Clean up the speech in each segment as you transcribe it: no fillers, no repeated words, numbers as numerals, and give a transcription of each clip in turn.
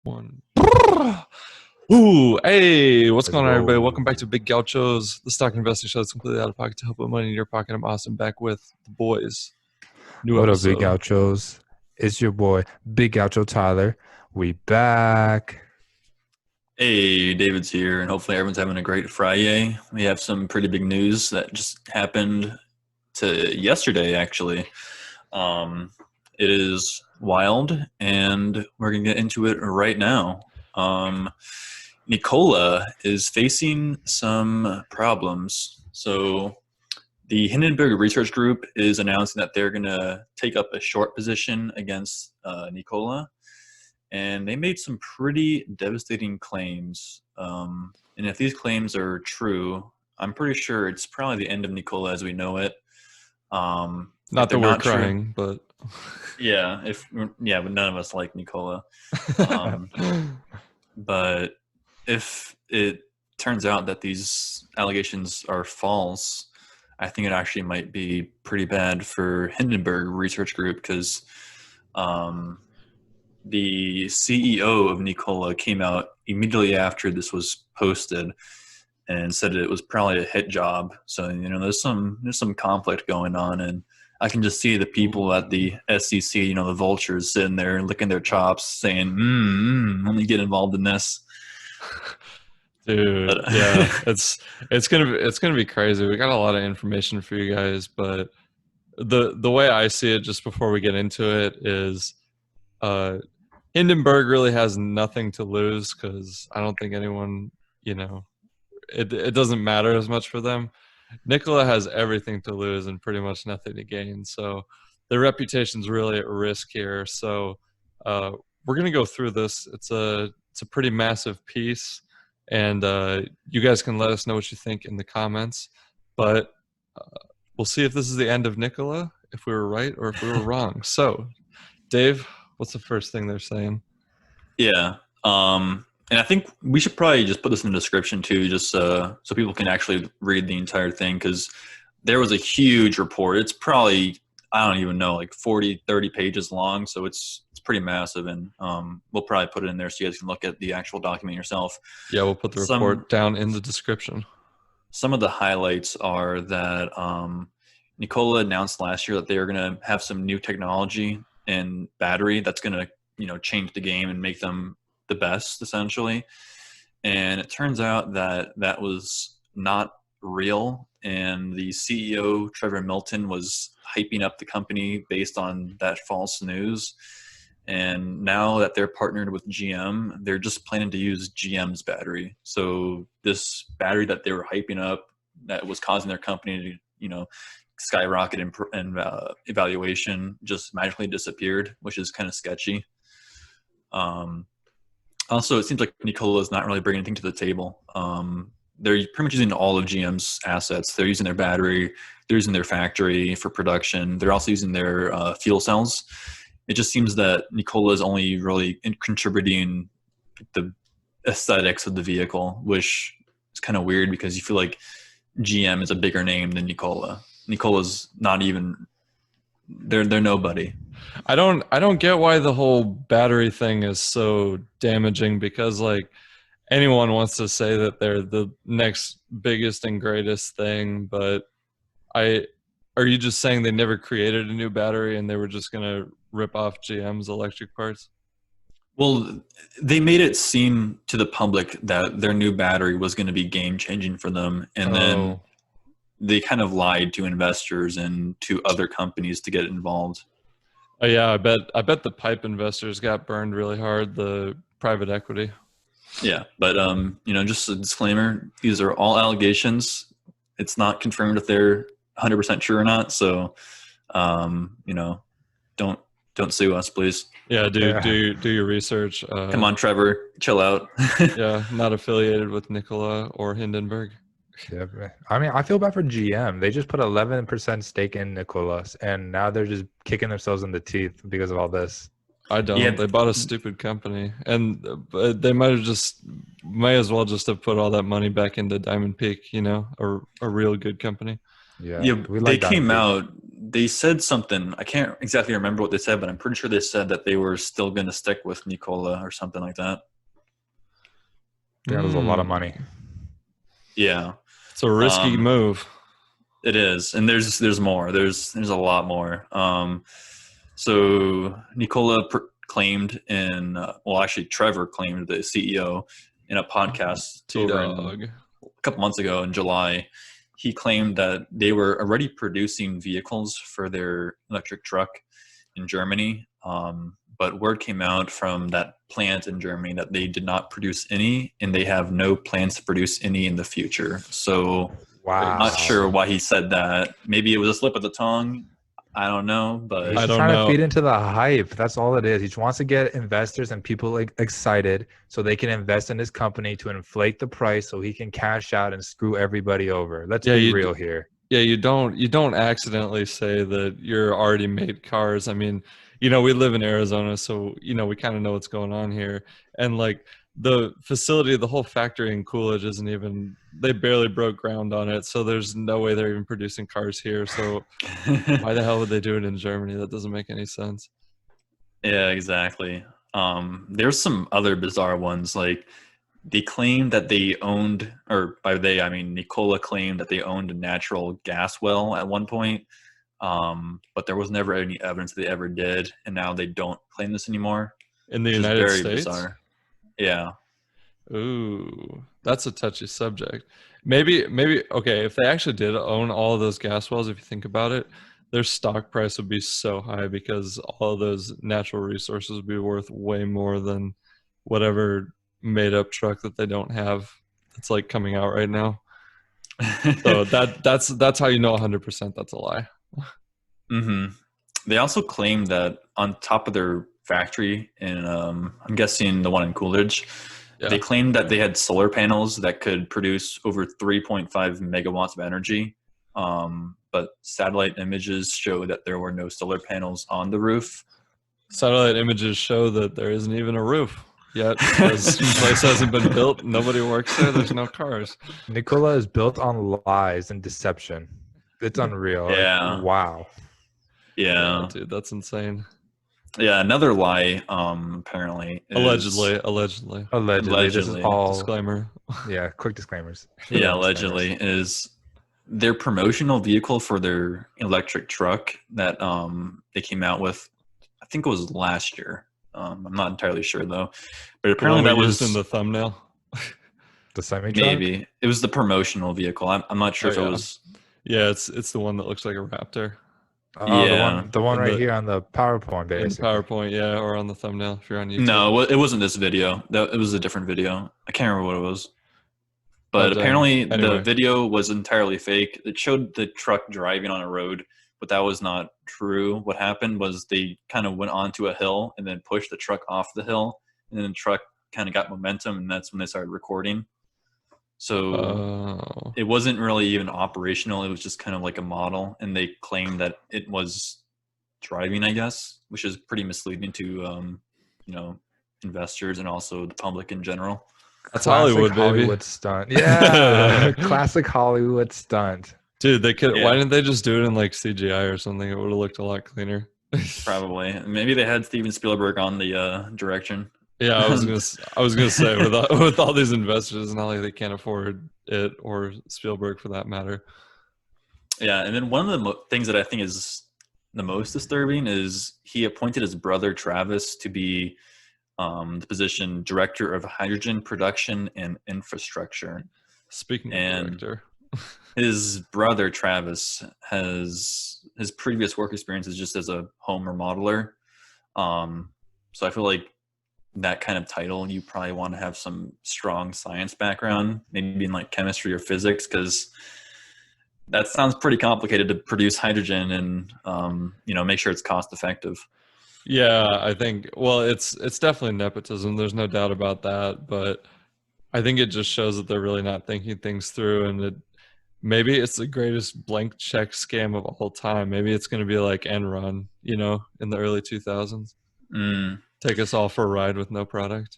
One. Ooh, hey, what's Let's going on, everybody? roll. Welcome back to Big Gauchos, the stock investing show that's completely out of pocket to help put money in your pocket. I'm Austin, back with the boys. New What up, Big episode. Gauchos? It's your boy, Big Gaucho Tyler. We back. Hey, David's here, and hopefully everyone's having a great Friday. We have some pretty big news that just happened to yesterday, actually. It is wild, and we're going to get into it right now. Nikola is facing some problems. So the Hindenburg Research Group is announcing that they're going to take up a short position against Nikola. And they made some pretty devastating claims. And if these claims are true, I'm pretty sure it's probably the end of Nikola as we know it. Not that we're crying, but but none of us like Nikola. But if it turns out that these allegations are false, I think it actually might be pretty bad for Hindenburg Research Group because the CEO of Nikola came out immediately after this was posted and said it was probably a hit job. So there's some conflict going on, and I can just see the people at the SEC, the vultures sitting there licking their chops, saying, "Let me get involved in this." dude, yeah, it's gonna be crazy. We got a lot of information for you guys, but the way I see it, just before we get into it, is Hindenburg really has nothing to lose because I don't think anyone, it doesn't matter as much for them. Nikola has everything to lose and pretty much nothing to gain. So their reputation's really at risk here. So we're gonna go through this. It's a pretty massive piece, and you guys can let us know what you think in the comments. But we'll see if this is the end of Nikola, if we were right or if we were wrong. So, Dave, what's the first thing they're saying? Yeah. And I think we should probably just put this in the description too, just so people can actually read the entire thing, because there was a huge report. It's probably, I don't even know, like 40, 30 pages long. So it's pretty massive. And we'll probably put it in there so you guys can look at the actual document yourself. Yeah, we'll put the report down in the description. Some of the highlights are that Nikola announced last year that they are going to have some new technology and battery that's going to change the game and make them the best, essentially. And it turns out that that was not real, and the CEO Trevor Milton was hyping up the company based on that false news. And now that they're partnered with GM, they're just planning to use GM's battery. So this battery that they were hyping up that was causing their company to skyrocket in evaluation just magically disappeared, which is kind of sketchy. Also, it seems like Nikola is not really bringing anything to the table. They're pretty much using all of GM's assets. They're using their battery, they're using their factory for production. They're also using their fuel cells. It just seems that Nikola is only really contributing the aesthetics of the vehicle, which is kind of weird because you feel like GM is a bigger name than Nikola. Nikola's not even, they're nobody. I don't get why the whole battery thing is so damaging, because like anyone wants to say that they're the next biggest and greatest thing, but are you just saying they never created a new battery and they were just going to rip off GM's electric parts? Well, they made it seem to the public that their new battery was going to be game changing for them, and then they kind of lied to investors and to other companies to get involved. Oh yeah, I bet the pipe investors got burned really hard, the private equity. Yeah, but just a disclaimer, these are all allegations. It's not confirmed if they're 100% true or not, so don't sue us, please. Yeah, do your research. Come on, Trevor, chill out. Yeah, not affiliated with Nikola or Hindenburg. Yeah, I mean, I feel bad for GM. They just put 11% stake in Nikola, and now they're just kicking themselves in the teeth because of all this. I don't. Yeah. They bought a stupid company, and they might as well just have put all that money back into Diamond Peak. A real good company. Yeah, they came out. they said something. I can't exactly remember what they said, but I'm pretty sure they said that they were still going to stick with Nikola or something like that. Yeah, there's a lot of money. Yeah, It's a risky move. it is, and there's more. There's a lot more. So Nikola claimed actually Trevor claimed, the CEO, in a podcast T-Dog. a couple months ago in July. He claimed that they were already producing vehicles for their electric truck in Germany. But word came out from that plant in Germany that they did not produce any, and they have no plans to produce any in the future. So Wow. I'm not sure why he said that. Maybe it was a slip of the tongue. I don't know, but He's just trying to feed into the hype. That's all it is. He just wants to get investors and people excited so they can invest in his company to inflate the price so he can cash out and screw everybody over. Let's be real here. Yeah, you don't accidentally say that you're already made cars. I mean, you know, we live in Arizona, so you know we kind of know what's going on here. And like the facility, the whole factory in Coolidge isn't even, they barely broke ground on it, so there's no way they're even producing cars here. So why the hell would they do it in Germany? That doesn't make any sense. Yeah, exactly. There's some other bizarre ones. Like they claimed that they owned, or by they I mean Nikola claimed that they owned a natural gas well at one point, but there was never any evidence they ever did, and now they don't claim this anymore. In the United States? Bizarre. Yeah. Ooh, that's a touchy subject. Maybe okay, if they actually did own all of those gas wells, if you think about it, their stock price would be so high because all of those natural resources would be worth way more than whatever made up truck that they don't have that's like coming out right now. So that's how you know 100% that's a lie. Mm-hmm. They also claim that on top of their factory in I'm guessing the one in Coolidge, they claimed that they had solar panels that could produce over 3.5 megawatts of energy. But satellite images show that there were no solar panels on the roof. Satellite images show that there isn't even a roof yet because the place hasn't been built. Nobody works there. There's no cars. Nikola is built on lies and deception. It's unreal. Yeah. Like, wow. Yeah, dude, that's insane. Yeah, another lie. Apparently, allegedly. This is all disclaimer. Yeah, quick disclaimers. Yeah, allegedly is their promotional vehicle for their electric truck that they came out with. I think it was last year. I'm not entirely sure though, but apparently that was in the thumbnail. The semi-truck? Maybe it was the promotional vehicle. I'm not sure if it was. Yeah, it's the one that looks like a Raptor. Oh, yeah, the one right here on the PowerPoint, basically. PowerPoint, yeah, or on the thumbnail if you're on YouTube. No, it wasn't this video. It was a different video. I can't remember what it was. But apparently the video was entirely fake. It showed the truck driving on a road, but that was not true. What happened was they kind of went onto a hill and then pushed the truck off the hill, and then the truck kind of got momentum, and that's when they started recording. So it wasn't really even operational. It was just kind of like a model, and they claimed that it was driving, I guess, which is pretty misleading to investors and also the public in general. That's Hollywood, baby. Stunt. Yeah, classic Hollywood stunt. Dude, they could. Yeah. Why didn't they just do it in like CGI or something? It would have looked a lot cleaner. Probably. Maybe they had Steven Spielberg on the direction. Yeah, I was gonna say with all these investors, it's not like they can't afford it or Spielberg for that matter. Yeah, and then one of the things that I think is the most disturbing is he appointed his brother Travis to be the position director of hydrogen production and infrastructure. Speaking of director, his brother Travis has his previous work experience is just as a home remodeler. So I feel like that kind of title, you probably want to have some strong science background, maybe in like chemistry or physics, because that sounds pretty complicated to produce hydrogen and make sure it's cost effective. Yeah, I think, well, it's definitely nepotism. There's no doubt about that. But I think it just shows that they're really not thinking things through. And maybe it's the greatest blank check scam of all time. Maybe it's going to be like Enron, in the early 2000s. Take us all for a ride with no product.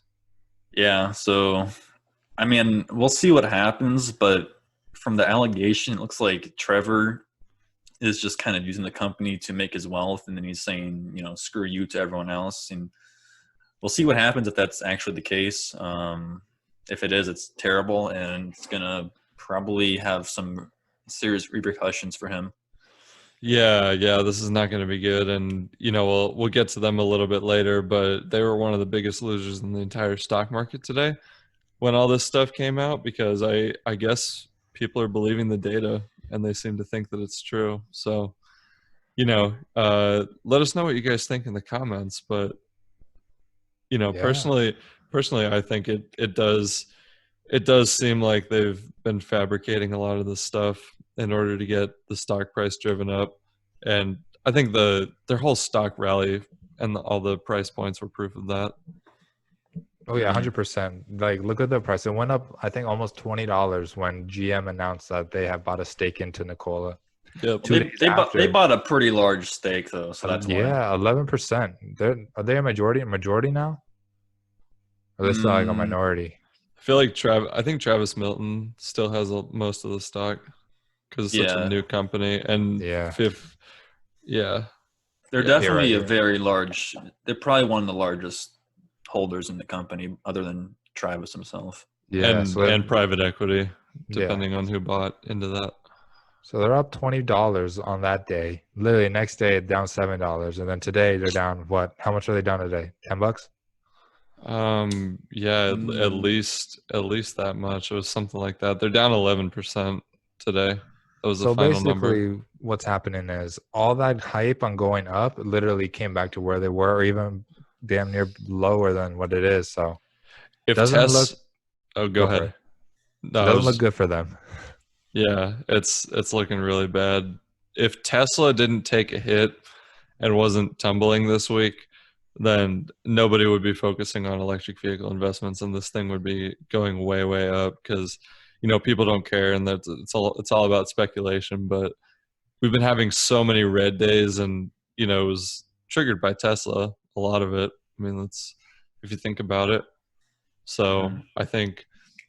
Yeah. So, I mean, we'll see what happens. But from the allegation, it looks like Trevor is just kind of using the company to make his wealth, and then he's saying, you know, screw you to everyone else. And we'll see what happens if that's actually the case. If it is, it's terrible, and it's gonna probably have some serious repercussions for him. Yeah, this is not going to be good, and you know we'll get to them a little bit later. But they were one of the biggest losers in the entire stock market today when all this stuff came out, because I guess people are believing the data and they seem to think that it's true. So, you know, let us know what you guys think in the comments. But you know, Yeah. personally, I think it does seem like they've been fabricating a lot of this stuff in order to get the stock price driven up. And I think their whole stock rally and all the price points were proof of that. Oh yeah, 100%. Like, look at the price. It went up, I think, almost $20 when GM announced that they have bought a stake into Nikola. Yep. They bought a pretty large stake though, so that's why. 11%. Are they a majority now? Or are they still like a minority? I feel like I think Travis Milton still has most of the stock because it's such a new company. And they're definitely a very large. They're probably one of the largest holders in the company, other than Travis himself. Yeah, and private equity, depending on who bought into that. So they're up $20 on that day. Literally, next day down $7, and then today they're down what? How much are they down today? $10? At least that much. It was something like that. They're down 11% today. That was the final number. So basically, what's happening is all that hype on going up literally came back to where they were, or even damn near lower than what it is. So if go ahead. No, it doesn't look good for them. Yeah, it's looking really bad. If Tesla didn't take a hit and wasn't tumbling this week, then nobody would be focusing on electric vehicle investments, and this thing would be going way, way up because, you know, people don't care, and it's all about speculation. But we've been having so many red days, and you know, it was triggered by Tesla, a lot of it. I mean, if you think about it. So I think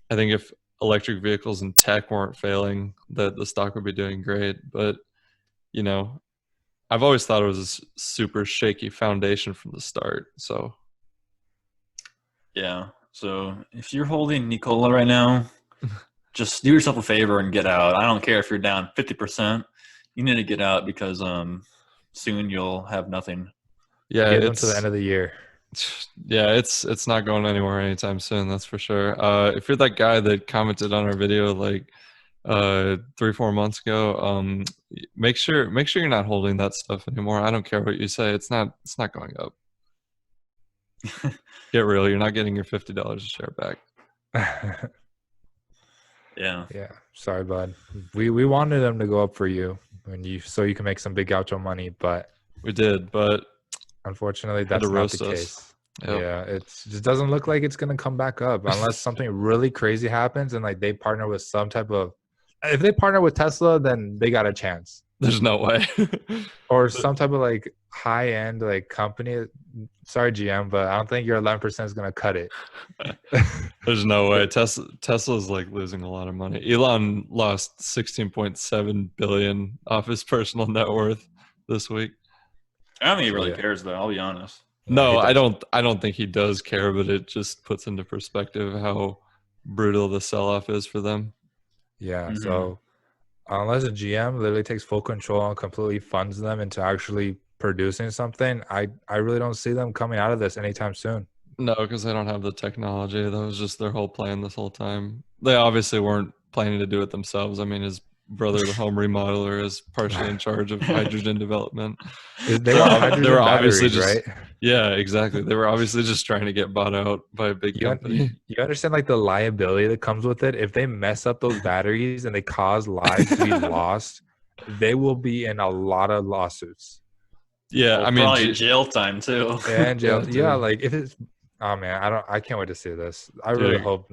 if electric vehicles and tech weren't failing, that the stock would be doing great. But you know, I've always thought it was a super shaky foundation from the start. So yeah. So if you're holding Nikola right now, just do yourself a favor and get out. I don't care if you're down 50%. You need to get out because soon you'll have nothing. Yeah, get into the end of the year. Yeah, it's not going anywhere anytime soon. That's for sure. If you're that guy that commented on our video like 3-4 months ago, make sure you're not holding that stuff anymore. I don't care what you say. It's not going up. Get real. You're not getting your $50 a share back. Yeah. Sorry, bud. We wanted them to go up for you so you can make some big outro money, but we did. But unfortunately, that's not the case. Yep. Yeah, it just doesn't look like it's gonna come back up unless something really crazy happens and like they partner with some type of. If they partner with Tesla, then they got a chance. There's no way. Or some type of like high end like company. Sorry, GM, but I don't think your 11% is gonna cut it. There's no way. Tesla's like losing a lot of money. Elon lost 16.7 billion off his personal net worth this week. I don't think he really cares, though. I'll be honest. No, I don't think he does care, but it just puts into perspective how brutal the sell-off is for them. Yeah. So unless a GM literally takes full control and completely funds them into actually producing something, I really don't see them coming out of this anytime soon. No, because they don't have the technology. That was just their whole plan this whole time. They obviously weren't planning to do it themselves. I mean, his brother, the home remodeler, is partially in charge of hydrogen development. They were obviously just, right? Yeah, exactly. They were obviously just trying to get bought out by a big company. You understand like the liability that comes with it? If they mess up those batteries and they cause lives to be lost, they will be in a lot of lawsuits. Yeah, I mean, probably jail time too. And jail. Yeah, like if it's. Oh man, I can't wait to see this. I really hope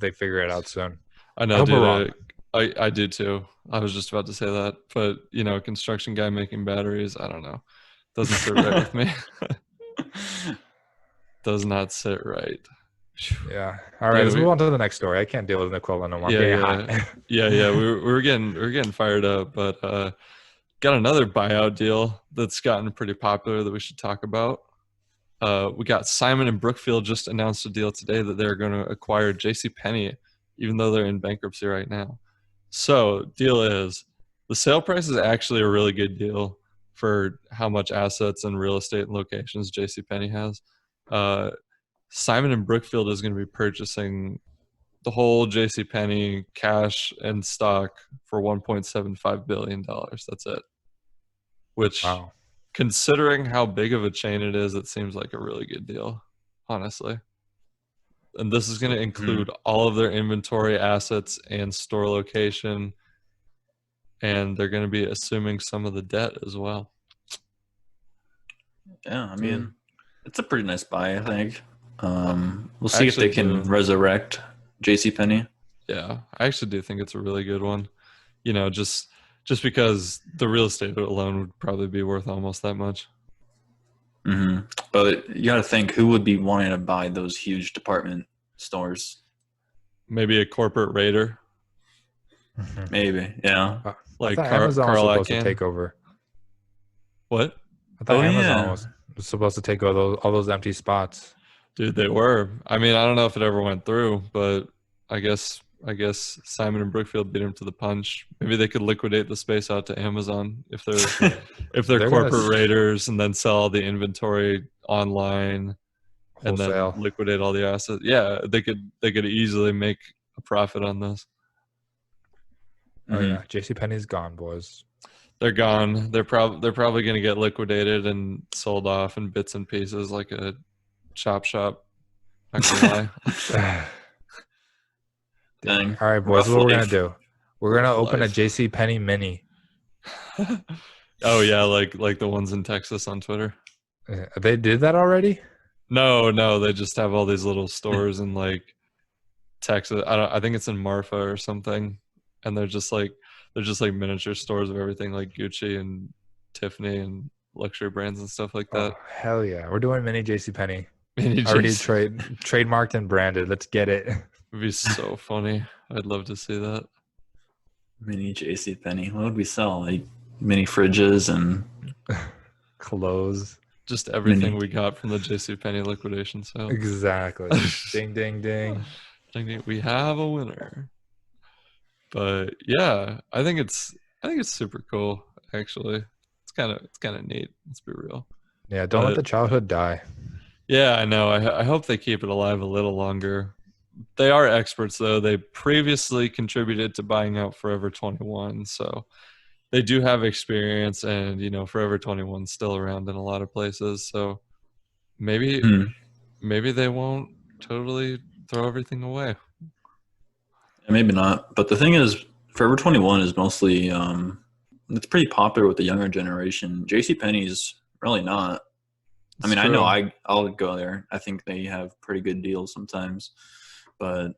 they figure it out soon. I know, dude. I do too. I was just about to say that, but you know, construction guy making batteries, I don't know. Doesn't sit right with me. Does not sit right. Yeah. All right, let's move on to the next story. I can't deal with Nikola no more. Yeah. We were getting fired up, but got another buyout deal that's gotten pretty popular that we should talk about. We got Simon and Brookfield just announced a deal today that they're going to acquire JCPenney, even though they're in bankruptcy right now. So deal is, the sale price is actually a really good deal for how much assets and real estate and locations JCPenney has. Simon and Brookfield is going to be purchasing the whole JCPenney cash and stock for $1.75 billion. That's it. Which, Wow. considering how big of a chain it is, it seems like a really good deal, honestly. And this is going to include all of their inventory, assets, and store location. And they're going to be assuming some of the debt as well. Yeah, I mean, it's a pretty nice buy, I think. We'll see if they can resurrect JCPenney. Yeah, I actually do think it's a really good one. You know, just because the real estate alone would probably be worth almost that much. But you got to think, who would be wanting to buy those huge department stores? Maybe a corporate raider. Maybe, yeah. Like Amazon Carl was supposed Icahn. to take over. What? I thought Amazon was supposed to take all those empty spots. Dude, they were. I mean, I don't know if it ever went through, but I guess Simon and Brookfield beat him to the punch. Maybe they could liquidate the space out to Amazon if they're corporate raiders, and then sell all the inventory online and then liquidate all the assets. Yeah, they could easily make a profit on this. Oh yeah, JCPenney's gone, boys. They're gone. They're probably going to get liquidated and sold off in bits and pieces like a chop shop. Not gonna lie. Dang. All right, boys. What we're gonna do? We're gonna open a JCPenney Mini. Oh yeah, like the ones in Texas on Twitter. They did that already? No, they just have all these little stores in like Texas. I think it's in Marfa or something, and they're just like miniature stores of everything, like Gucci and Tiffany and luxury brands and stuff like that. Oh, hell yeah, we're doing Mini JCPenney. Mini already trademarked and branded. Let's get it. It'd be so funny. I'd love to see that. Mini JCPenney. What would we sell? Like mini fridges and clothes. Just everything we got from the JCPenney liquidation sale. Exactly. Ding, ding, ding. Ding, ding. We have a winner. But yeah, I think it's super cool. Actually, it's kind of neat. Let's be real. Yeah, don't let the childhood die. Yeah, I know. I hope they keep it alive a little longer. They are experts, though. They previously contributed to buying out Forever 21, so they do have experience. And Forever 21's still around in a lot of places, so maybe they won't totally throw everything away. Maybe not. But the thing is, Forever 21 is mostly it's pretty popular with the younger generation. JCPenney's really not. I mean, true. I know I'll go there. I think they have pretty good deals sometimes, but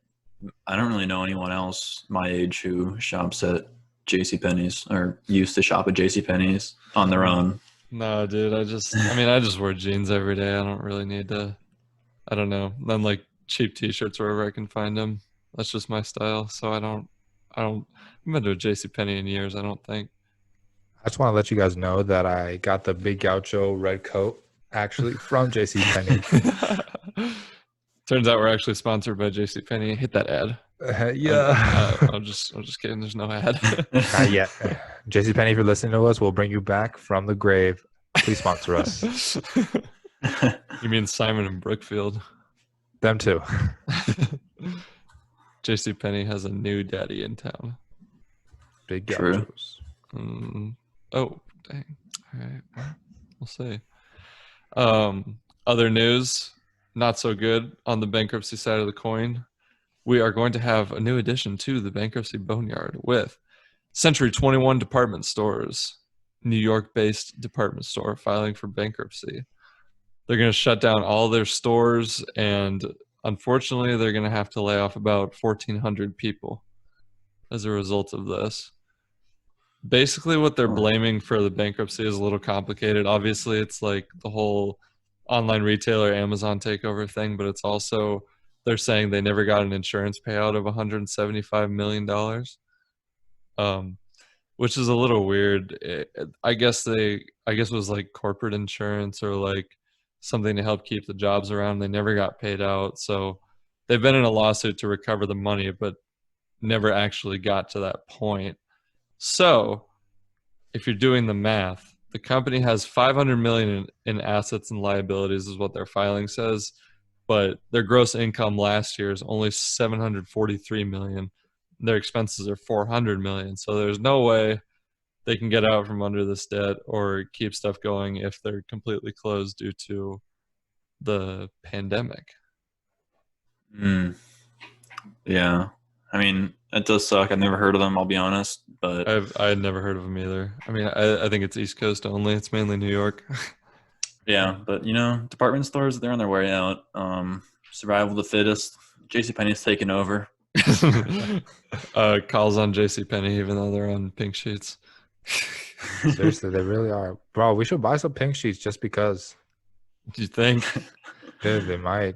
I don't really know anyone else my age who shops at JCPenney's or used to shop at JCPenney's on their own. No, dude. I just wear jeans every day. I don't really need to. I don't know. Then like cheap T-shirts wherever I can find them. That's just my style. So I haven't been to a JCPenney in years, I don't think. I just want to let you guys know that I got the Big Gaucho red coat actually from JCPenney. Turns out we're actually sponsored by JCPenney. Hit that ad. Yeah. I'm just kidding. There's no ad. Not yet. JCPenney, if you're listening to us, we'll bring you back from the grave. Please sponsor us. You mean Simon and Brookfield? Them too. JCPenney has a new daddy in town. Big Gauchos. Oh, dang. All right. We'll see. Other news, not so good on the bankruptcy side of the coin. We are going to have a new addition to the Bankruptcy Boneyard with Century 21 Department Stores, New York-based department store filing for bankruptcy. They're going to shut down all their stores, and unfortunately, they're going to have to lay off about 1,400 people as a result of this. Basically, what they're blaming for the bankruptcy is a little complicated. Obviously, it's like the whole online retailer Amazon takeover thing, but it's also they're saying they never got an insurance payout of $175 million. which is a little weird. I guess it was like corporate insurance or like something to help keep the jobs around. They never got paid out, so they've been in a lawsuit to recover the money, but never actually got to that point. So, if you're doing the math, the company has 500 million in assets and liabilities, is what their filing says, but their gross income last year is only 743 million. Their expenses are 400 million. So there's no way they can get out from under this debt or keep stuff going if they're completely closed due to the pandemic. Yeah. I mean, it does suck. I've never heard of them, I'll be honest. But I had never heard of them either. I mean, I think it's East Coast only. It's mainly New York. yeah, but department stores, they're on their way out. Survival of the fittest. JCPenney's taken over. Calls on JCPenney, even though they're on pink sheets. Seriously, they really are. Bro, we should buy some pink sheets just because. Do you think? Dude, they might.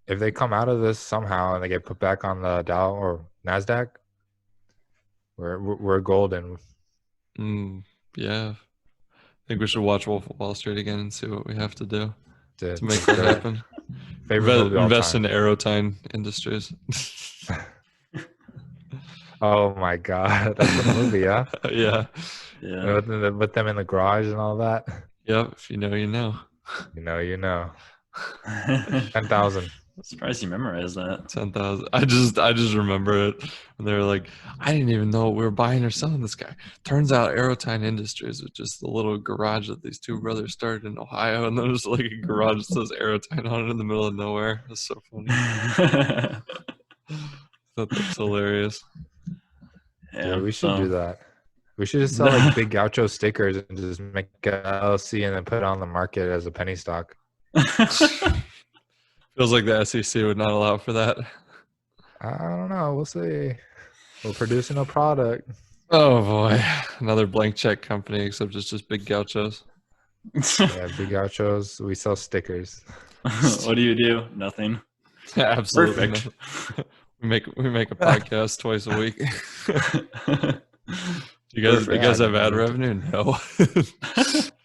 If they come out of this somehow and they get put back on the Dow or NASDAQ, we're golden. Yeah. I think we should watch Wolf of Wall Street again and see what we have to do to make that happen. Invest in Aerotine Industries. Oh my God, that's a movie, yeah. Yeah. With them in the garage and all that. Yep. If you know, you know. You know. 10,000. Surprised you memorized that. 10,000. I just remember it. And they were like, I didn't even know we were buying or selling this guy. Turns out Aerotine Industries was just the little garage that these two brothers started in Ohio. And there's like a garage that says Aerotine on it in the middle of nowhere. That's so funny. I thought that's hilarious. Yeah, we should do that. We should just sell like Big Gaucho stickers and just make an LLC and then put it on the market as a penny stock. Feels like the SEC would not allow for that. I don't know. We'll see. We're producing a product. Oh boy, another blank check company, except it's just Big Gauchos. Yeah, Big Gauchos. We sell stickers. What do you do? Nothing. Yeah, absolutely. Perfect. We make a podcast twice a week. You guys have ad revenue? No.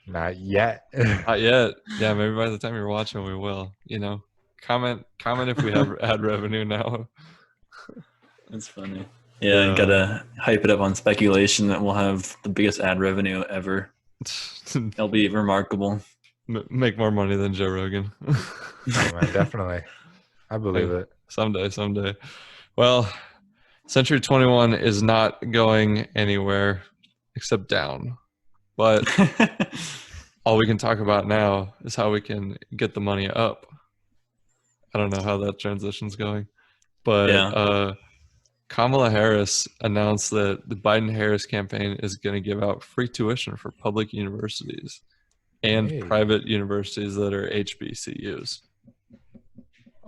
Not yet. Not yet. Yeah, maybe by the time you're watching, we will. Comment if we have ad revenue now. That's funny. Yeah, gotta hype it up on speculation that we'll have the biggest ad revenue ever. It'll be remarkable. Make more money than Joe Rogan. Oh, man, definitely. I believe it. Someday. Well, Century 21 is not going anywhere except down. But all we can talk about now is how we can get the money up. I don't know how that transition's going. But Kamala Harris announced that the Biden-Harris campaign is going to give out free tuition for public universities and private universities that are HBCUs.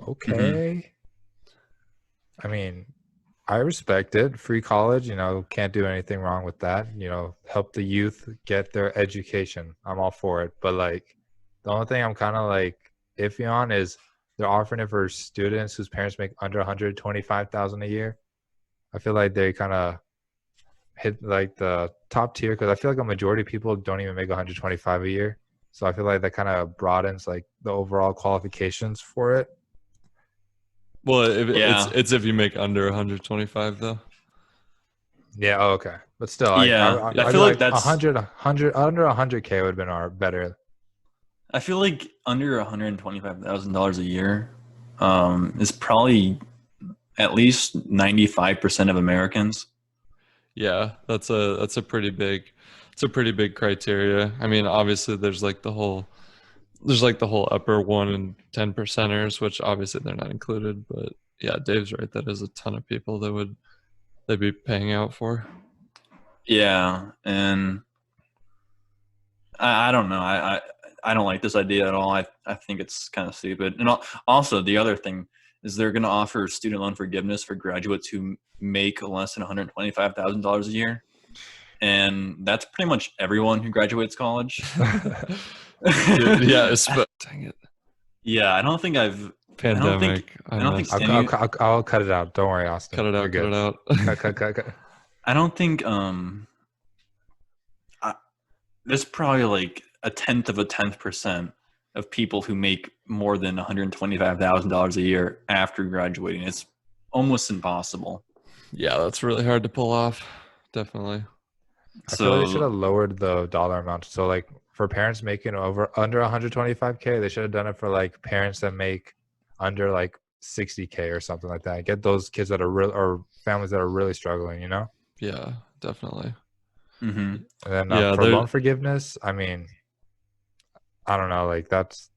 Okay. Mm-hmm. I mean, I respect it. Free college, can't do anything wrong with that. Help the youth get their education. I'm all for it. But the only thing I'm kind of iffy on is they're offering it for students whose parents make under $125,000 a year. I feel like they kind of hit the top tier because I feel like a majority of people don't even make $125,000 a year. So I feel like that kind of broadens the overall qualifications for it. Well, it's if you make under 125 though. Yeah. Oh, okay. But still, I feel like that's 100 under 100K would have been better. I feel like under $125,000 a year is probably at least 95% of Americans. Yeah, that's a pretty big criteria. I mean, obviously there's the whole upper 1 and 10 percenters, which obviously they're not included. But yeah, Dave's right. That is a ton of people that they'd be paying out for. Yeah, and I don't know. I don't like this idea at all. I think it's kind of stupid. And also the other thing is they're going to offer student loan forgiveness for graduates who make less than $125,000 a year. And that's pretty much everyone who graduates college. Yeah, dang it. Yeah, I don't think I've pandemic. I'll cut it out. Don't worry, Austin. Cut it out. Cut it out. Cut. I don't think there's probably like a 0.1% of people who make more than $125,000 a year after graduating. It's almost impossible. Yeah, that's really hard to pull off. Definitely. I feel like they should So have lowered the dollar amount. So like for parents making under 125K, they should have done it for like parents that make under like 60K or something like that. Get those kids that are real or families that are really struggling, you know? Yeah, definitely. mhm. And then Yeah, for loan forgiveness, I mean, I don't know, like that's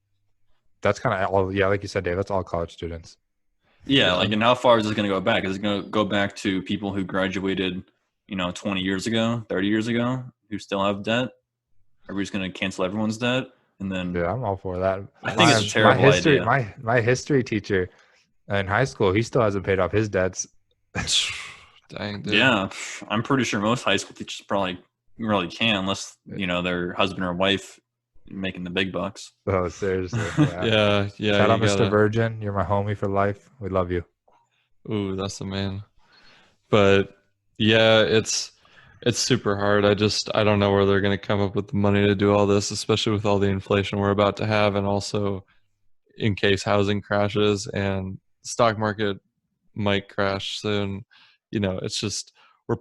kind of all. Yeah, like you said, Dave, that's all college students. Yeah, like, and how far is this going to go back? Is it going to go back to people who graduated, 20 years ago, 30 years ago, who still have debt? Are we just going to cancel everyone's debt? And then Yeah, I'm all for that. I think it's a terrible history, idea. My history teacher in high school, he still hasn't paid off his debts. Dang, dude. Yeah, I'm pretty sure most high school teachers probably really can, unless their husband or wife making the big bucks. Oh, seriously. Yeah. Yeah. Shout out, You Mr. gotta. Virgin. You're my homie for life. We love you. Ooh, that's the man. But yeah, it's super hard. I don't know where they're gonna come up with the money to do all this, especially with all the inflation we're about to have, and also in case housing crashes and stock market might crash soon. It's just we're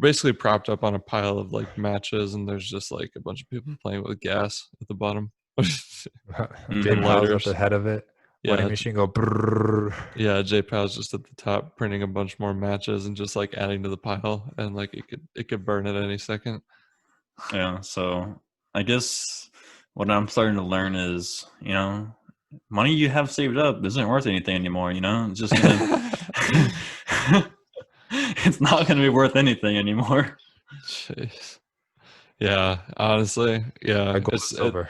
basically propped up on a pile of like matches, and there's just like a bunch of people playing with gas at the bottom. Jay And Powell's at lighters. the head of it. Money Yeah, machine go brrrr. yeah. JPal's just at the top, printing a bunch more matches and just like adding to the pile, and like it could burn at any second. Yeah, so I guess what I'm starting to learn is, money you have saved up isn't worth anything anymore. It's just gonna, it's not going to be worth anything anymore. Jeez. Yeah, honestly, yeah. Gold and silver.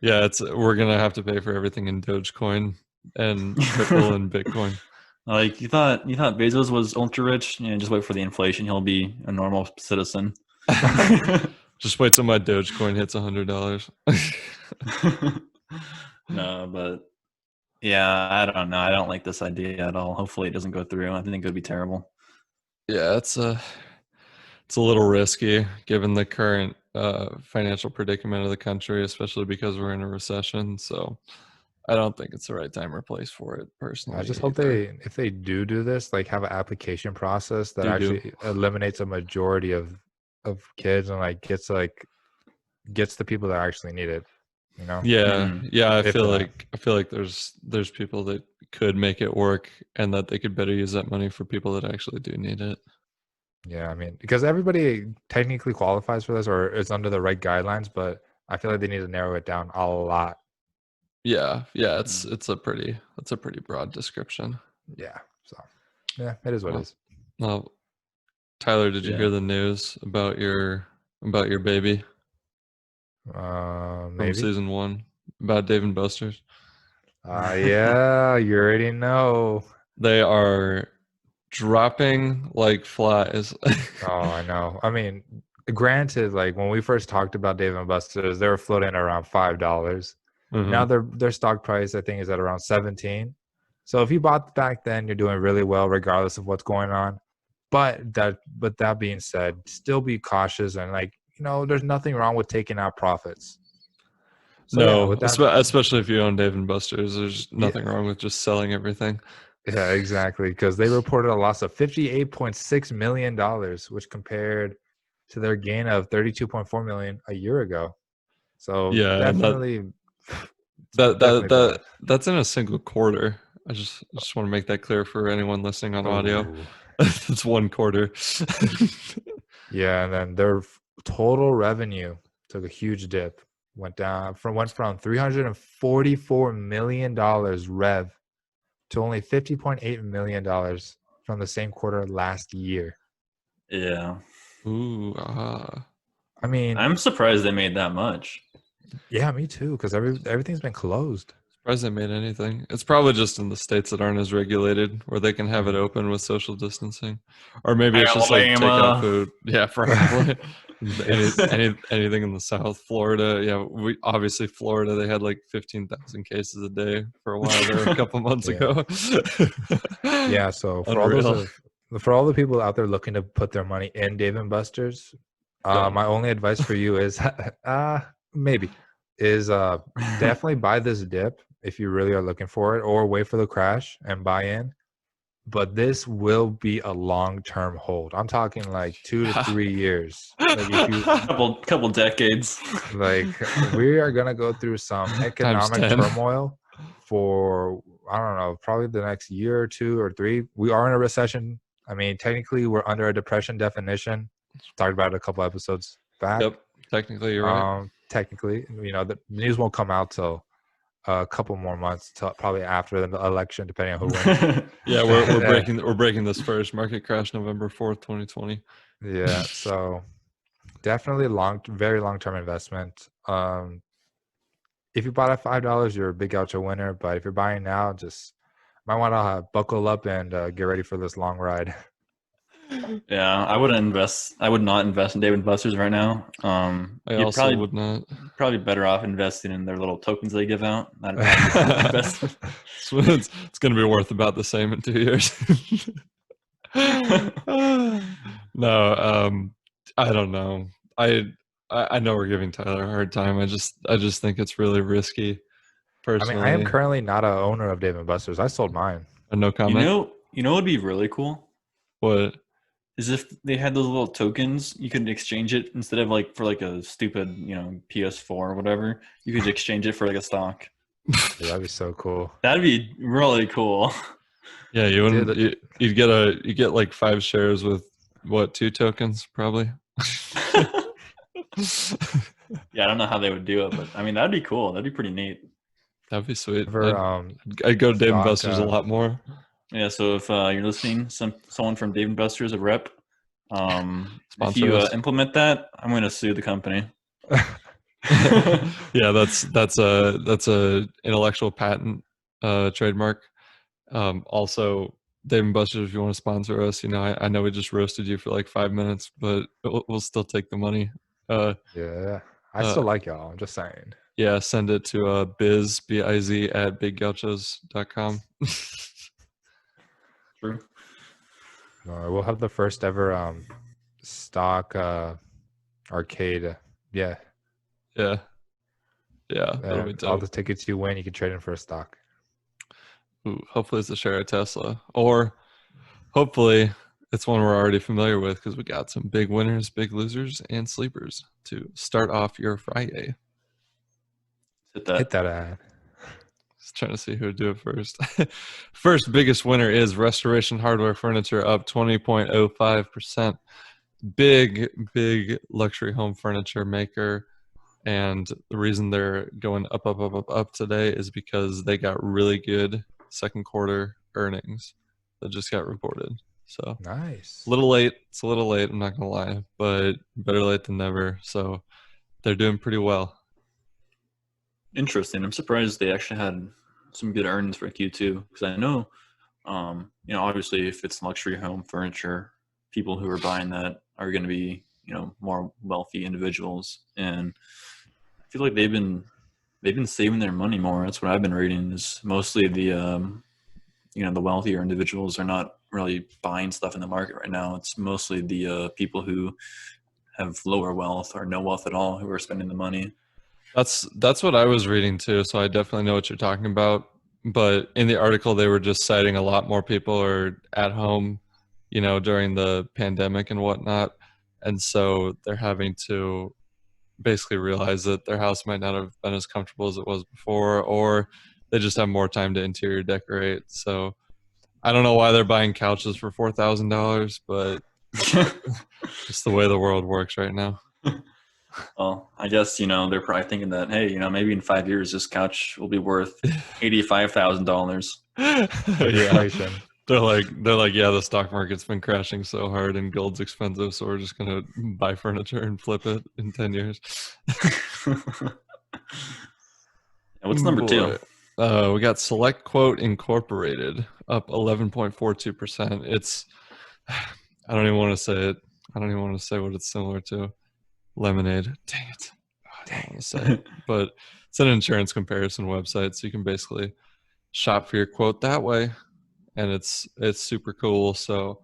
We're gonna have to pay for everything in Dogecoin and Ripple and Bitcoin. Like you thought Bezos was ultra rich. Just wait for the inflation. He'll be a normal citizen. Just wait till my Dogecoin hits $100. No, but yeah, I don't know. I don't like this idea at all. Hopefully, it doesn't go through. I think it would be terrible. Yeah, it's a little risky given the current financial predicament of the country, especially because we're in a recession. So I don't think it's the right time or place for it personally. I just hope if they do this, like have an application process that actually eliminates a majority of kids and like gets the people that actually need it. Yeah. I feel like there's people that could make it work and that they could better use that money for people that actually do need it. Yeah, I mean, because everybody technically qualifies for this or is under the right guidelines, but I feel like they need to narrow it down a lot. Yeah, it's a pretty broad description. Yeah, so yeah, it is what it is. Well, Tyler, did you hear the news about your baby? Maybe From season 1 about Dave & Buster's. Yeah, you already know. They are dropping like flies. Oh, I know. I mean, granted, like when we first talked about Dave & Buster's, they were floating around $5. Mm-hmm. Now their stock price, I think, is at around 17. So if you bought back then, you're doing really well, regardless of what's going on. But that being said, still be cautious and like, there's nothing wrong with taking out profits. So no, especially if you own Dave & Buster's, there's nothing wrong with just selling everything. Yeah, exactly. Because they reported a loss of $58.6 million, which compared to their gain of $32.4 million a year ago. So yeah, definitely that's in a single quarter. I just want to make that clear for anyone listening on audio. It's one quarter. Yeah, and then their total revenue took a huge dip. Went from $344 million rev to only $50.8 million from the same quarter last year. Yeah. Ooh. I mean, I'm surprised they made that much. Yeah, me too. Because everything's been closed. Surprised they made anything. It's probably just in the states that aren't as regulated, where they can have it open with social distancing, or maybe it's just like takeout food. Yeah, probably. anything in the South, Florida. Yeah, obviously Florida. They had like 15,000 cases a day for a while there a couple months ago. Yeah, so for all the people out there looking to put their money in Dave & Buster's, My only advice for you is maybe is definitely buy this dip if you really are looking for it, or wait for the crash and buy in. But this will be a long-term hold. I'm talking like 2 to 3 years. Like if you couple decades. like, we are gonna go through some Times economic 10. turmoil for, I don't know, probably the next year or 2 or 3. We are in a recession. I mean, technically, we're under a depression definition. Talked about it a couple episodes back. Yep. Technically, you're right. Technically, the news won't come out till a couple more months, till probably after the election, depending on who wins. Yeah, we're breaking this first. Market crash November 4th, 2020. Yeah, so definitely very long-term investment. If you bought at $5, you're a big Gaucho winner. But if you're buying now, just might want to buckle up and get ready for this long ride. Yeah, I would not invest in Dave & Buster's right now. I You'd also would not. probably better off investing in their little tokens they give out. It's going to be worth about the same in 2 years. No, I don't know. I know we're giving Tyler a hard time. I just think it's really risky. Personally, I am currently not an owner of Dave & Buster's. I sold mine. No comment. You know, what would be really cool? What? Is if they had those little tokens, you could exchange it instead of like for like a stupid, PS4 or whatever. You could exchange it for like a stock. Yeah, that'd be so cool. That'd be really cool. Yeah, you'd get like 5 shares with what, 2 tokens probably. Yeah, I don't know how they would do it, but I mean that'd be cool. That'd be pretty neat. That'd be sweet. Ever, I'd go to Dave & Buster's a lot more. Yeah, so if you're listening, someone from Dave & Buster's, a rep, if Sponsor you us. implement that, I'm going to sue the company. Yeah, that's a intellectual patent trademark. Also, Dave & Buster's, if you want to sponsor us, I know we just roasted you for like 5 minutes, but we'll still take the money. Yeah, I still like y'all. I'm just saying. Yeah, send it to biz at biggauchos.com. True. We'll have the first ever stock arcade. Yeah. Yeah. That'll be dope. All the tickets you win, you can trade in for a stock. Ooh, hopefully it's a share of Tesla, or hopefully it's one we're already familiar with, because we got some big winners, big losers, and sleepers to start off your Friday. Hit that ad. Just trying to see who would do it first. First biggest winner is Restoration Hardware Furniture, up 20.05%. Big luxury home furniture maker. And the reason they're going up today is because they got really good second quarter earnings that just got reported. So nice. It's a little late. I'm not gonna lie, but better late than never. So they're doing pretty well. Interesting. I'm surprised they actually had some good earnings for Q2, because I know, obviously if it's luxury home furniture, people who are buying that are going to be, more wealthy individuals, and I feel like they've been saving their money more. That's what I've been reading. Is mostly the the wealthier individuals are not really buying stuff in the market right now. It's mostly the people who have lower wealth or no wealth at all who are spending the money. That's what I was reading too. So I definitely know what you're talking about. But in the article, they were just citing a lot more people are at home, during the pandemic and whatnot. And so they're having to basically realize that their house might not have been as comfortable as it was before, or they just have more time to interior decorate. So I don't know why they're buying couches for $4,000, but it's the way the world works right now. Well, I guess, they're probably thinking that, hey, maybe in 5 years, this couch will be worth $85,000. Yeah. They're like, yeah, the stock market's been crashing so hard and gold's expensive, so we're just going to buy furniture and flip it in 10 years. What's number 2? We got Select Quote Incorporated, up 11.42%. It's, I don't even want to say it. I don't even want to say what it's similar to. Lemonade. Dang it. I don't want to say it. But it's an insurance comparison website, so you can basically shop for your quote that way. And it's super cool. So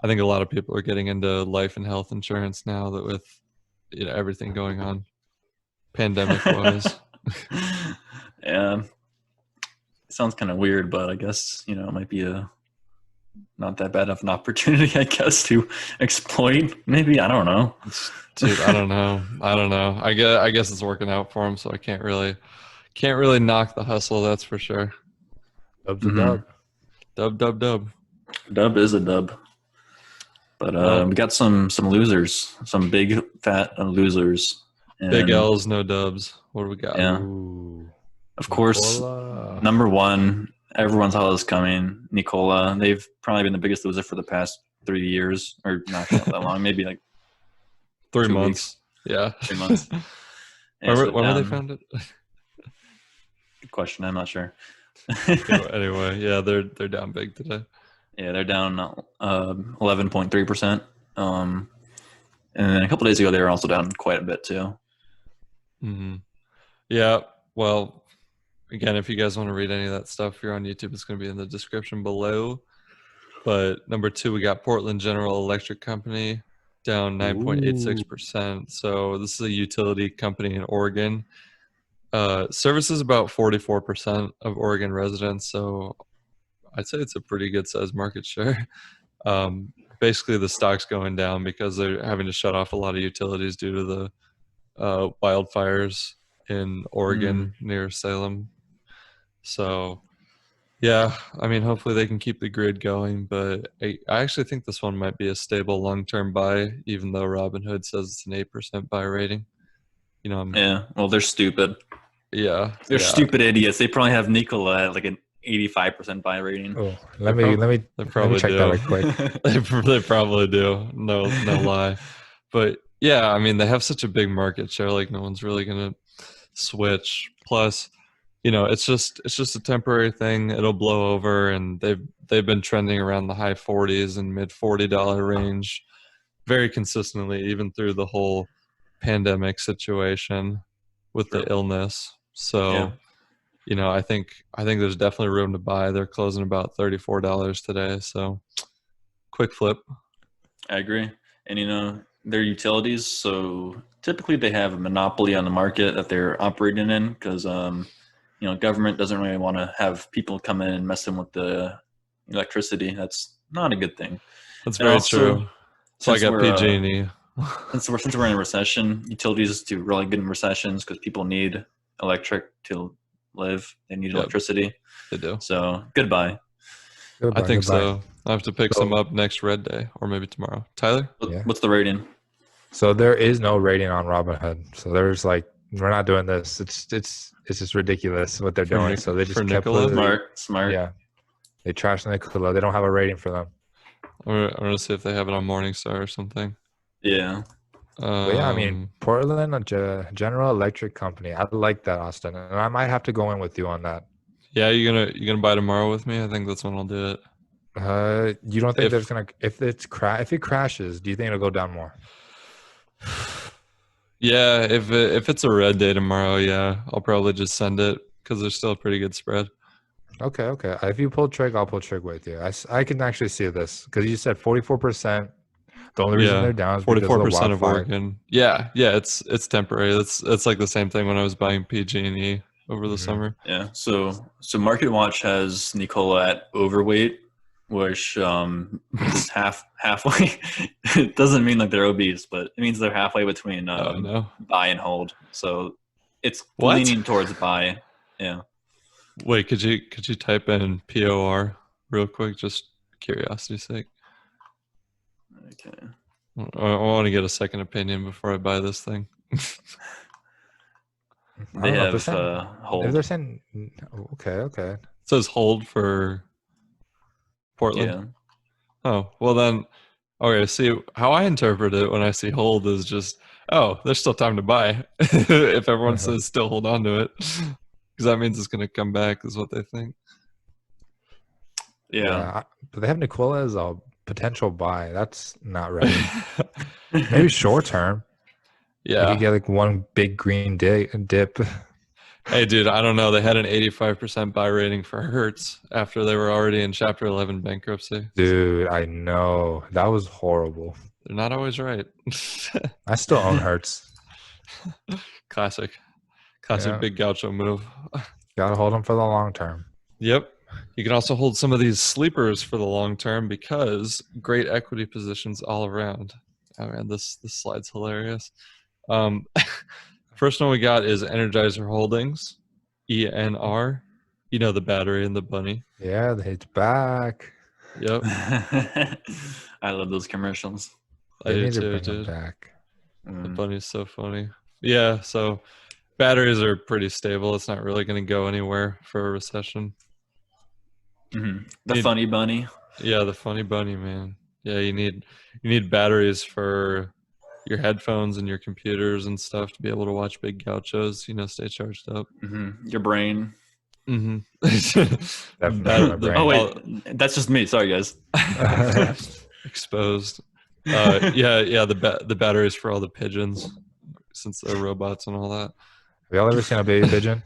I think a lot of people are getting into life and health insurance now, that with everything going on pandemic wise. Yeah, it sounds kind of weird, but I guess it might be a not that bad of an opportunity, I guess, to exploit. Maybe, I don't know. Dude, I don't know. I guess it's working out for him, so I can't really knock the hustle. That's for sure. Dub's a dub. Dub. Dub is a dub. But we got some losers, some big fat losers. And, big L's, no dubs. What do we got? Yeah. Ooh. Of course, Nikola. number one, everyone saw this coming. Nikola. They've probably been the biggest loser for the past 3 years, or not that long, maybe like 3 2 months. weeks. Yeah. 3 months. When were they founded? Good question. I'm not sure. Anyway, yeah, they're down big today. Yeah, they're down 11.3%. And then a couple days ago, they were also down quite a bit too. Mm-hmm. Yeah. Well, again, if you guys want to read any of that stuff, if you're on YouTube, it's going to be in the description below. But number 2, we got Portland General Electric Company down 9.86%. So this is a utility company in Oregon. Services about 44% of Oregon residents. So I'd say it's a pretty good sized market share. Basically, the stock's going down because they're having to shut off a lot of utilities due to the wildfires in Oregon near Salem. So, yeah, I mean, hopefully they can keep the grid going. But I actually think this one might be a stable long-term buy, even though Robinhood says it's an 8% buy rating. Yeah, well, they're stupid. Yeah, they're stupid idiots. They probably have Nikola at like an 85% buy rating. Oh, let me check that right quick. They probably do. No lie. But yeah, I mean, they have such a big market share. Like, no one's really gonna switch. Plus, it's just a temporary thing. It'll blow over, and they've been trending around the high 40s and mid $40 range very consistently, even through the whole pandemic situation with the illness. So, I think there's definitely room to buy. They're closing about $34 today. So, quick flip. I agree. And they're utilities, so typically they have a monopoly on the market that they're operating in because government doesn't really want to have people come in and mess in with the electricity. That's not a good thing. That's very true. So I got PG&E. Since we're in a recession, utilities do really good in recessions because people need electric to live. They need electricity. They do. So goodbye. I think so. I have to pick some up next red day or maybe tomorrow. Tyler? What's the rating? So there is no rating on Robinhood. So there's we're not doing this. It's just ridiculous what they're doing. So they just kept Nikola? Smart. Yeah. They trashed Nikola. They don't have a rating for them. I'm going to see if they have it on Morningstar or something. Yeah. But yeah, I mean, Portland General Electric Company. I like that, Austin. And I might have to go in with you on that. Yeah, you gonna buy tomorrow with me? I think that's when I'll do it. You don't think if it crashes, do you think it'll go down more? Yeah, if it's a red day tomorrow, yeah, I'll probably just send it because there's still a pretty good spread. Okay. If you pull trig, I'll pull trig with you. I can actually see this because you said 44%. The only reason they're down is 44% of Oregon. Yeah, it's temporary. It's like the same thing when I was buying PG&E over the summer. Yeah. So Market Watch has Nikola at overweight, which is halfway. It doesn't mean like they're obese, but it means they're halfway between buy and hold. So it's leaning towards buy. Yeah. Wait, could you type in POR real quick, just curiosity's sake? Okay. I want to get a second opinion before I buy this thing. They have hold. They're saying okay. It says hold for Portland. Yeah. Oh, well then, okay. See, how I interpret it when I see hold is just, there's still time to buy. If everyone says still hold on to it, because that means it's going to come back, is what they think. Yeah. But they have Nikola as a potential buy. That's not right. Maybe short term. Yeah. You get like one big green dip. Hey, dude, I don't know. They had an 85% buy rating for Hertz after they were already in Chapter 11 bankruptcy. Dude, I know. That was horrible. They're not always right. I still own Hertz. Classic Yeah. Big Gaucho move. Gotta hold them for the long term. Yep. You can also hold some of these sleepers for the long term because great equity positions all around. Oh man, this slide's hilarious. First one we got is Energizer Holdings, ENR. You know, the battery and the bunny. Yeah, it's back. Yep. I love those commercials. I They do need to too, bring them dude. back. The bunny's so funny. Yeah, so batteries are pretty stable. It's not really going to go anywhere for a recession. The funny bunny. Yeah, the funny bunny, man. Yeah, you need batteries for your headphones and your computers and stuff to be able to watch Big Gauchos, stay charged up. Your brain. Definitely Oh wait, that's just me. Sorry, guys. Exposed. Yeah. The batteries for all the pigeons, since they're robots and all that. Have y'all ever seen a baby pigeon?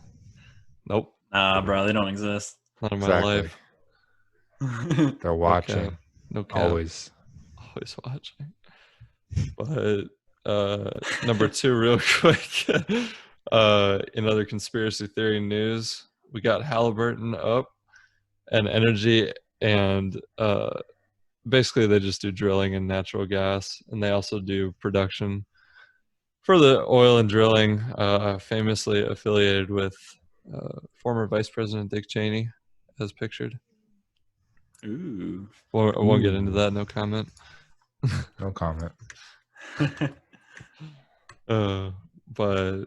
Nope. Nah, bro, they don't exist. Not in my life. They're watching. No cap. Always watching. But number 2, real quick. In other conspiracy theory news, we got Halliburton up and energy, and basically they just do drilling and natural gas, and they also do production for the oil and drilling, famously affiliated with former Vice President Dick Cheney, as pictured. Ooh. I won't get into that. No comment. No comment. But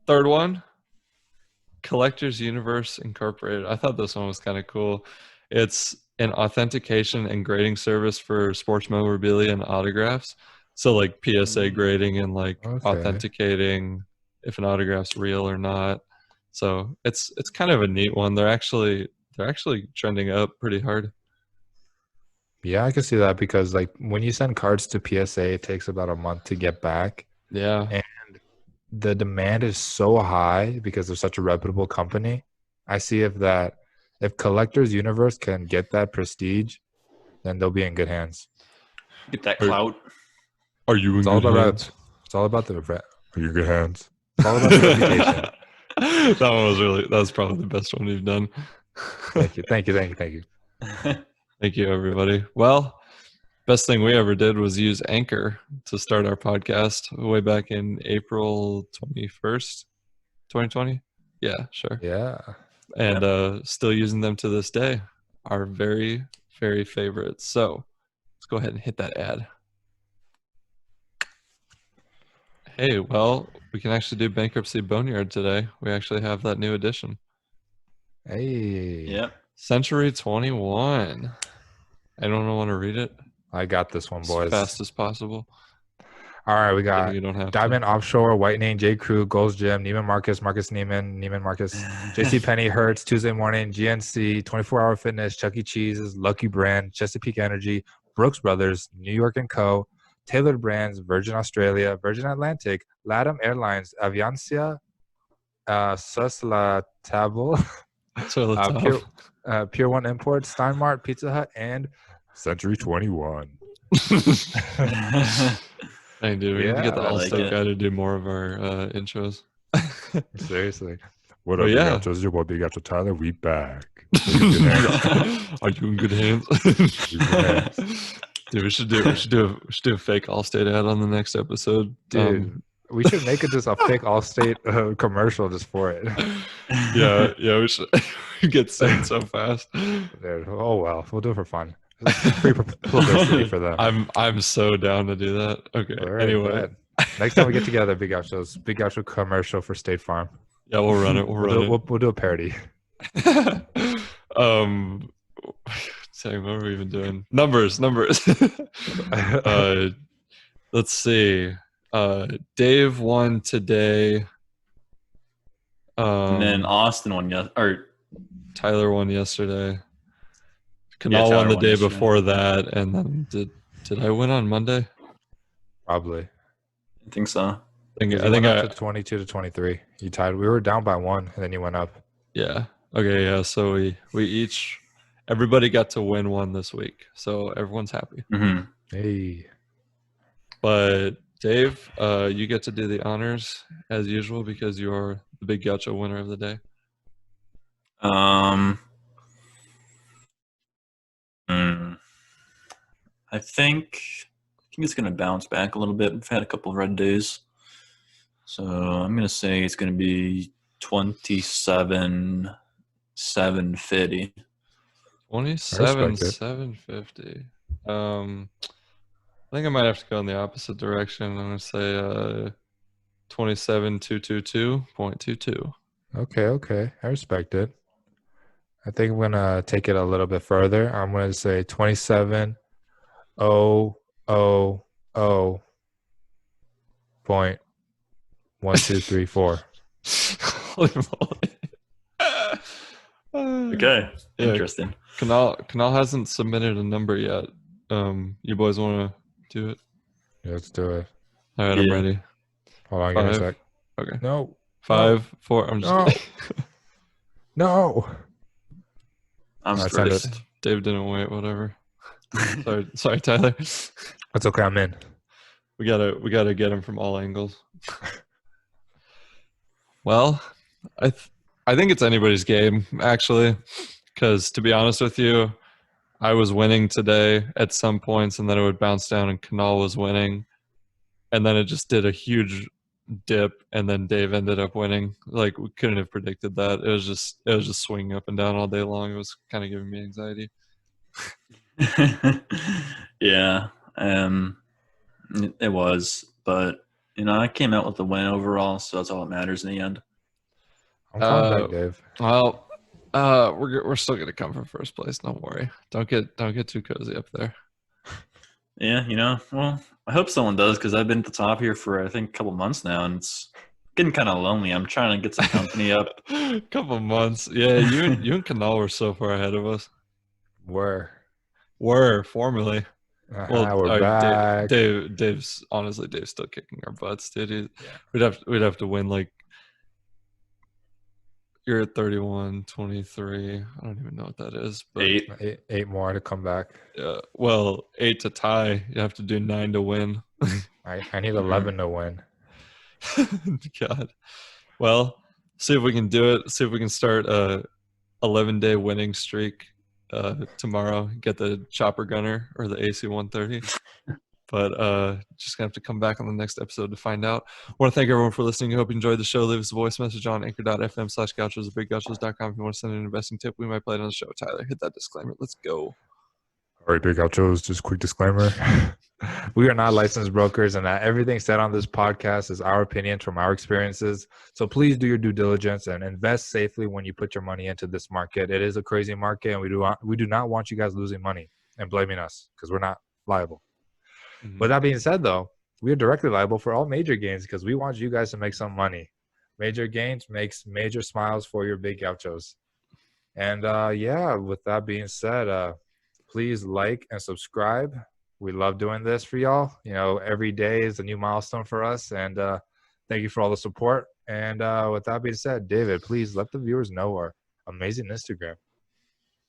third one, Collectors Universe Incorporated. I thought this one was kind of cool. It's an authentication and grading service for sports memorabilia and autographs. So like PSA grading and authenticating if an autograph's real or not. So it's kind of a neat one. They're actually trending up pretty hard. Yeah, I can see that because like when you send cards to PSA, it takes about a month to get back. Yeah. And the demand is so high because they're such a reputable company. I see if Collectors Universe can get that prestige, then they'll be in good hands. Get that clout. Are you in good hands? It's all about the are you in good hands? It's all about the reputation. That was probably the best one we've done. Thank you. Thank you, everybody. Well, best thing we ever did was use Anchor to start our podcast way back in April 21st, 2020. Yeah, sure. Yeah. And still using them to this day. Our very, very favorites. So let's go ahead and hit that ad. Hey, well, we can actually do Bankruptcy Boneyard today. We actually have that new edition. Hey. Yep. Century 21. Anyone want to read it? I got this one, boys. As fast as possible. All right, we got You don't have Diamond Offshore, Whitening, J. Crew, Gold's Gym, Neiman Marcus, Marcus Neiman Marcus, JCPenny, Hertz, Tuesday Morning, GNC, 24 Hour Fitness, Chuck E. Cheese's, Lucky Brand, Chesapeake Energy, Brooks Brothers, New York & Co., Tailored Brands, Virgin Australia, Virgin Atlantic, LATAM Airlines, Aviancia, Sus La Table, Pure One Imports, Steinmart, Pizza Hut, and Century 21. Dang, dude, we need to get the All-Star guy to do more of our intros. Seriously. What up, Big Gauchos? Your boy Big Gaucho Tyler. We back. Are you in good hands? Dude, we should do a fake Allstate ad on the next episode. Dude, we should make it just a fake Allstate commercial just for it. Yeah, we should get sent so fast. Dude, oh well, we'll do it for fun. Free publicity for them. I'm so down to do that. Okay. Right, anyway, next time we get together, Big Gaucho commercial for State Farm. Yeah, we'll run it. We'll do a parody. Saying what are we even doing? Numbers. Let's see. Dave won today. And then Austin won Tyler won yesterday. Canal won the day before that, and then did I win on Monday? Probably. I think so. I think I 22 to 23. You tied. We were down by 1, and then you went up. Yeah. Okay. Yeah. So we each everybody got to win one this week, so everyone's happy. Mm-hmm. Hey. But Dave, you get to do the honors as usual because you're the big gaucho winner of the day. Hmm, I think it's going to bounce back a little bit. We've had a couple of red days. So I'm going to say it's going to be 27,750. 27,750. I think I might have to go in the opposite direction. I'm gonna say 27,222.22. Okay. I respect it. I think I'm gonna take it a little bit further. I'm gonna say 27,000.1234. Holy moly. Okay, Yeah, interesting. Canal hasn't submitted a number yet. You boys want to do it? Yeah, let's do it. All right, I'm Yeah. ready. Hold on, give me a sec. Okay. No. 5, 4. I'm just No. kidding. No. I'm All right, send stressed. it. Dave didn't wait. Whatever. Sorry, Tyler. That's okay. I'm in. We gotta get him from all angles. Well, I think it's anybody's game actually, because to be honest with you, I was winning today at some points, and then it would bounce down, and Kanal was winning, and then it just did a huge dip, and then Dave ended up winning. Like we couldn't have predicted that. It was just swinging up and down all day long. It was kind of giving me anxiety. Yeah, it was, but I came out with the win overall, so that's all that matters in the end. I'm coming back, Dave. Well, we're still gonna come from first place. Don't worry. Don't get too cozy up there. Yeah, well, I hope someone does because I've been at the top here for I think a couple months now, and it's getting kind of lonely. I'm trying to get some company up. Couple months, yeah. You and Kanal were so far ahead of us. Were Formerly. Well, we're back. Dave's honestly, Dave's still kicking our butts, dude. We'd have to win like. You're at 31, 23. I don't even know what that is. But 8. More to come back. Well, 8 to tie. You have to do 9 to win. I need 11 to win. God. Well, see if we can do it. See if we can start a 11-day winning streak tomorrow. Get the chopper gunner or the AC 130. But just gonna have to come back on the next episode to find out. I want to thank everyone for listening. I hope you enjoyed the show. Leave us a voice message on anchor.fm/gauchos or biggauchos.com if you want to send an investing tip. We might play it on the show. Tyler, hit that disclaimer. Let's go. All right, Big Gauchos, just a quick disclaimer. We are not licensed brokers, and everything said on this podcast is our opinions from our experiences. So please do your due diligence and invest safely when you put your money into this market. It is a crazy market, and we do not want you guys losing money and blaming us because we're not liable. Mm-hmm. With that being said, though, we are directly liable for all major gains because we want you guys to make some money. Major gains makes major smiles for your Big Gauchos. And with that being said, please like and subscribe. We love doing this for y'all. Every day is a new milestone for us. And thank you for all the support. And with that being said, David, please let the viewers know our amazing Instagram.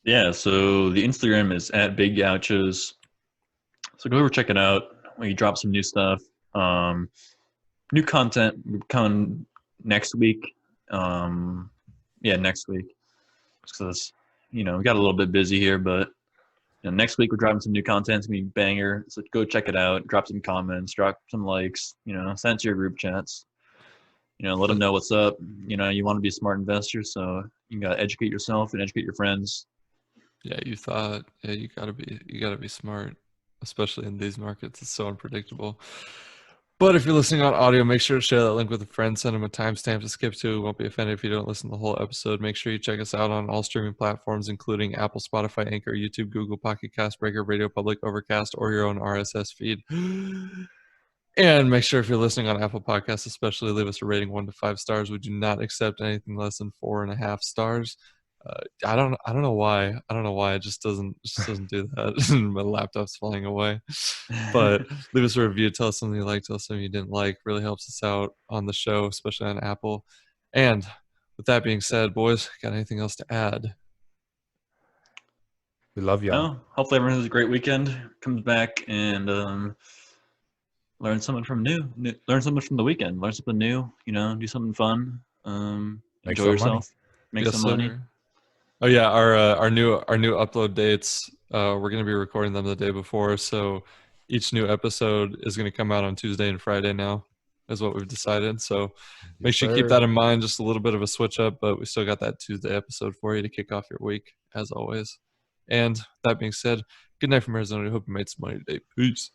Yeah, so the Instagram is at Big Gauchos. So go over, check it out. We drop some new stuff. New content coming next week. Next week. Because, we got a little bit busy here, but next week we're dropping some new content. It's going to be banger. So go check it out. Drop some comments. Drop some likes. Send it to your group chats. Let them know what's up. You want to be a smart investor, so you got to educate yourself and educate your friends. Yeah, you gotta be smart, especially in these markets. It's so unpredictable. But if you're listening on audio, make sure to share that link with a friend. Send them a timestamp to skip to. Won't be offended if you don't listen to the whole episode. Make sure you check us out on all streaming platforms, including Apple, Spotify, Anchor, YouTube, Google, Pocket Cast, Breaker, Radio Public, Overcast, or your own RSS feed. And make sure if you're listening on Apple Podcasts, especially, leave us a rating 1 to 5 stars. We do not accept anything less than 4.5 stars. I don't know why. It just doesn't do that. My laptop's flying away. But leave us a review. Tell us something you liked. Tell us something you didn't like. Really helps us out on the show, especially on Apple. And with that being said, boys, got anything else to add? We love y'all. No, hopefully everyone has a great weekend. Comes back and learn something from learn something from the weekend. Learn something new. Do something fun. Make Enjoy some yourself. Make Yes, some money. sir. Oh yeah, our new upload dates. We're gonna be recording them the day before, so each new episode is gonna come out on Tuesday and Friday now, is what we've decided. So make Yes, sure you keep sir. that in mind. Just a little bit of a switch up, but we still got that Tuesday episode for you to kick off your week, as always. And that being said, good night from Arizona. I hope you made some money today. Peace.